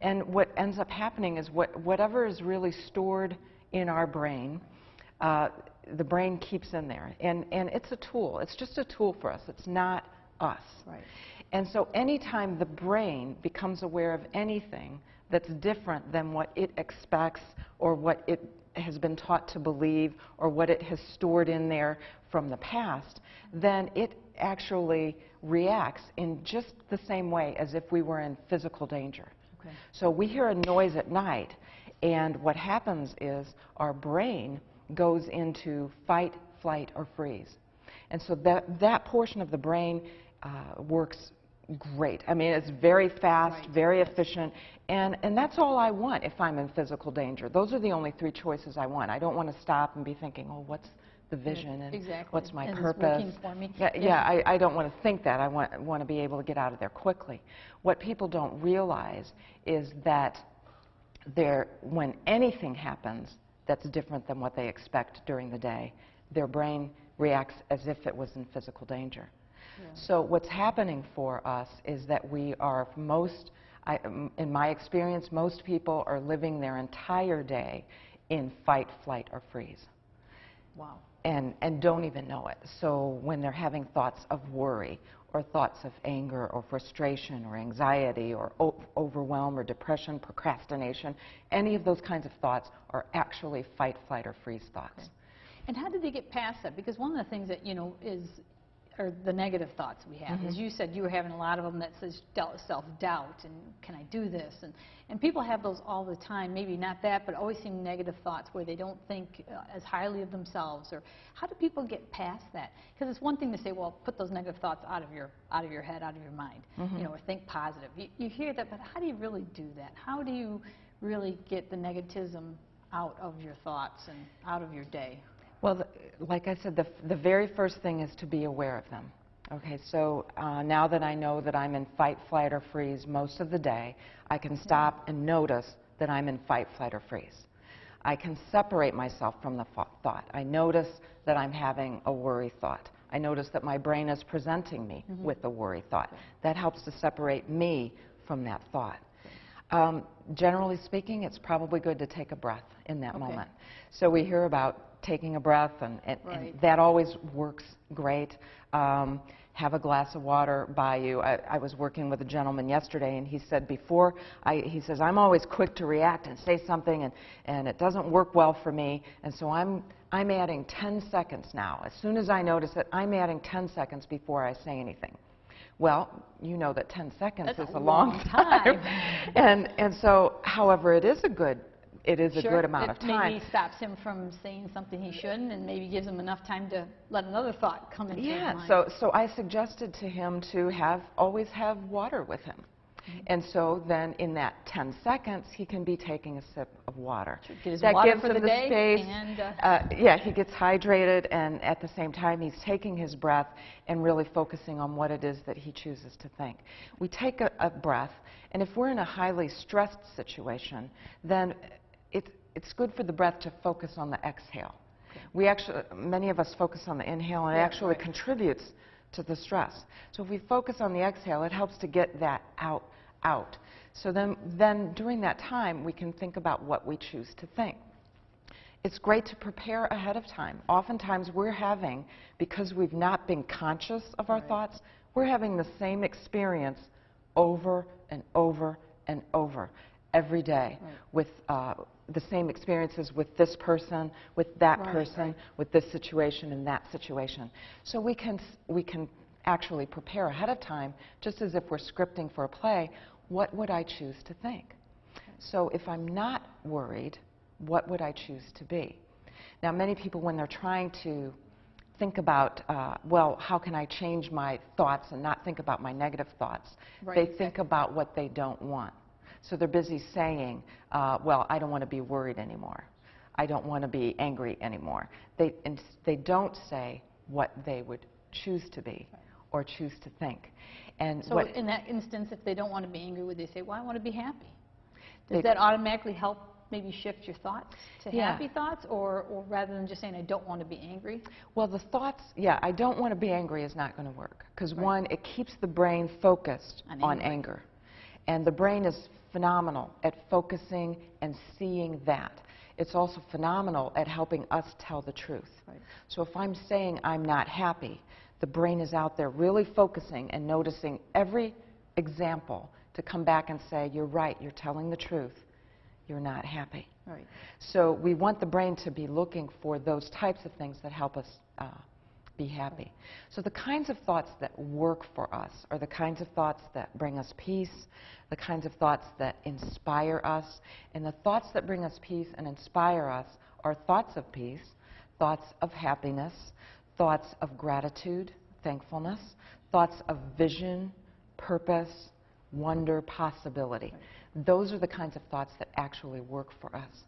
And what ends up happening is whatever is really stored in our brain, the brain keeps in there. And it's a tool. It's just a tool for us. It's not us. Right. And so anytime the brain becomes aware of anything that's different than what it expects or what it has been taught to believe or what it has stored in there from the past, then it actually reacts in just the same way as if we were in physical danger. Okay. So we hear a noise at night, and what happens is our brain goes into fight, flight, or freeze. And so that portion of the brain works great. I mean, it's very fast, Right. very efficient, and that's all I want if I'm in physical danger. Those are the only three choices I want. I don't want to stop and be thinking, oh, what's the vision and exactly. what's my and purpose? It's working for me. I don't want to think that. I want to be able to get out of there quickly. What people don't realize is that when anything happens that's different than what they expect during the day, their brain reacts as if it was in physical danger. Yeah. So what's happening for us is that we are in my experience, most people are living their entire day in fight, flight, or freeze. Wow. And don't even know it. So when they're having thoughts of worry or thoughts of anger or frustration or anxiety or overwhelm or depression, procrastination, any of those kinds of thoughts are actually fight, flight, or freeze thoughts. Okay. And how did they get past that? Because one of the things that, are the negative thoughts we have. As you said, you were having a lot of them that says self-doubt and can I do this? And people have those all the time, maybe not that, but always seem negative thoughts where they don't think as highly of themselves. Or how do people get past that? Because it's one thing to say, well, put those negative thoughts out of your head, out of your mind, or think positive. You hear that, but how do you really do that? How do you really get the negativism out of your thoughts and out of your day? Well, like I said, the very first thing is to be aware of them. Okay, so now that I know that I'm in fight, flight, or freeze most of the day, I can stop and notice that I'm in fight, flight, or freeze. I can separate myself from the thought. I notice that I'm having a worry thought. I notice that my brain is presenting me with a worry thought. That helps to separate me from that thought. Generally speaking, it's probably good to take a breath in that moment. So we hear about taking a breath, and that always works great. Have a glass of water by you. I was working with a gentleman yesterday, and he said he says, I'm always quick to react and say something, and it doesn't work well for me, and so I'm adding 10 seconds now. As soon as I notice it, I'm adding 10 seconds before I say anything. Well, you know that 10 seconds is a long time. and so, however, it is a good amount of time. Maybe stops him from saying something he shouldn't, and maybe gives him enough time to let another thought come into his mind. So I suggested to him to always have water with him. And so then in that 10 seconds, he can be taking a sip of water. That gives him the space. And, he gets hydrated, and at the same time, he's taking his breath and really focusing on what it is that he chooses to think. We take a breath, and if we're in a highly stressed situation, then it's good for the breath to focus on the exhale. Many of us focus on the inhale, and it actually contributes to the stress. So if we focus on the exhale, it helps to get that out. So then during that time, we can think about what we choose to think. It's great to prepare ahead of time. Oftentimes because we've not been conscious of our thoughts, we're having the same experience over and over and over every day with the same experiences with this person, with that person, with this situation and that situation. So we can actually prepare ahead of time, just as if we're scripting for a play. What would I choose to think? So if I'm not worried, what would I choose to be? Now, many people, when they're trying to think about, well, how can I change my thoughts and not think about my negative thoughts, they think about what they don't want. So they're busy saying, well, I don't want to be worried anymore. I don't want to be angry anymore. They don't say what they would choose to be or choose to think. And so in that instance, if they don't want to be angry, would they say, well, I want to be happy? Does that automatically help maybe shift your thoughts to happy thoughts, or rather than just saying, I don't want to be angry? Well, the thoughts, I don't want to be angry is not going to work. Because one, it keeps the brain focused on anger. And the brain is phenomenal at focusing and seeing that. It's also phenomenal at helping us tell the truth. Right. So if I'm saying I'm not happy, the brain is out there really focusing and noticing every example to come back and say, you're right, you're telling the truth, you're not happy. Right. So we want the brain to be looking for those types of things that help us be happy. So the kinds of thoughts that work for us are the kinds of thoughts that bring us peace, the kinds of thoughts that inspire us. And the thoughts that bring us peace and inspire us are thoughts of peace, thoughts of happiness, thoughts of gratitude, thankfulness, thoughts of vision, purpose, wonder, possibility. Those are the kinds of thoughts that actually work for us.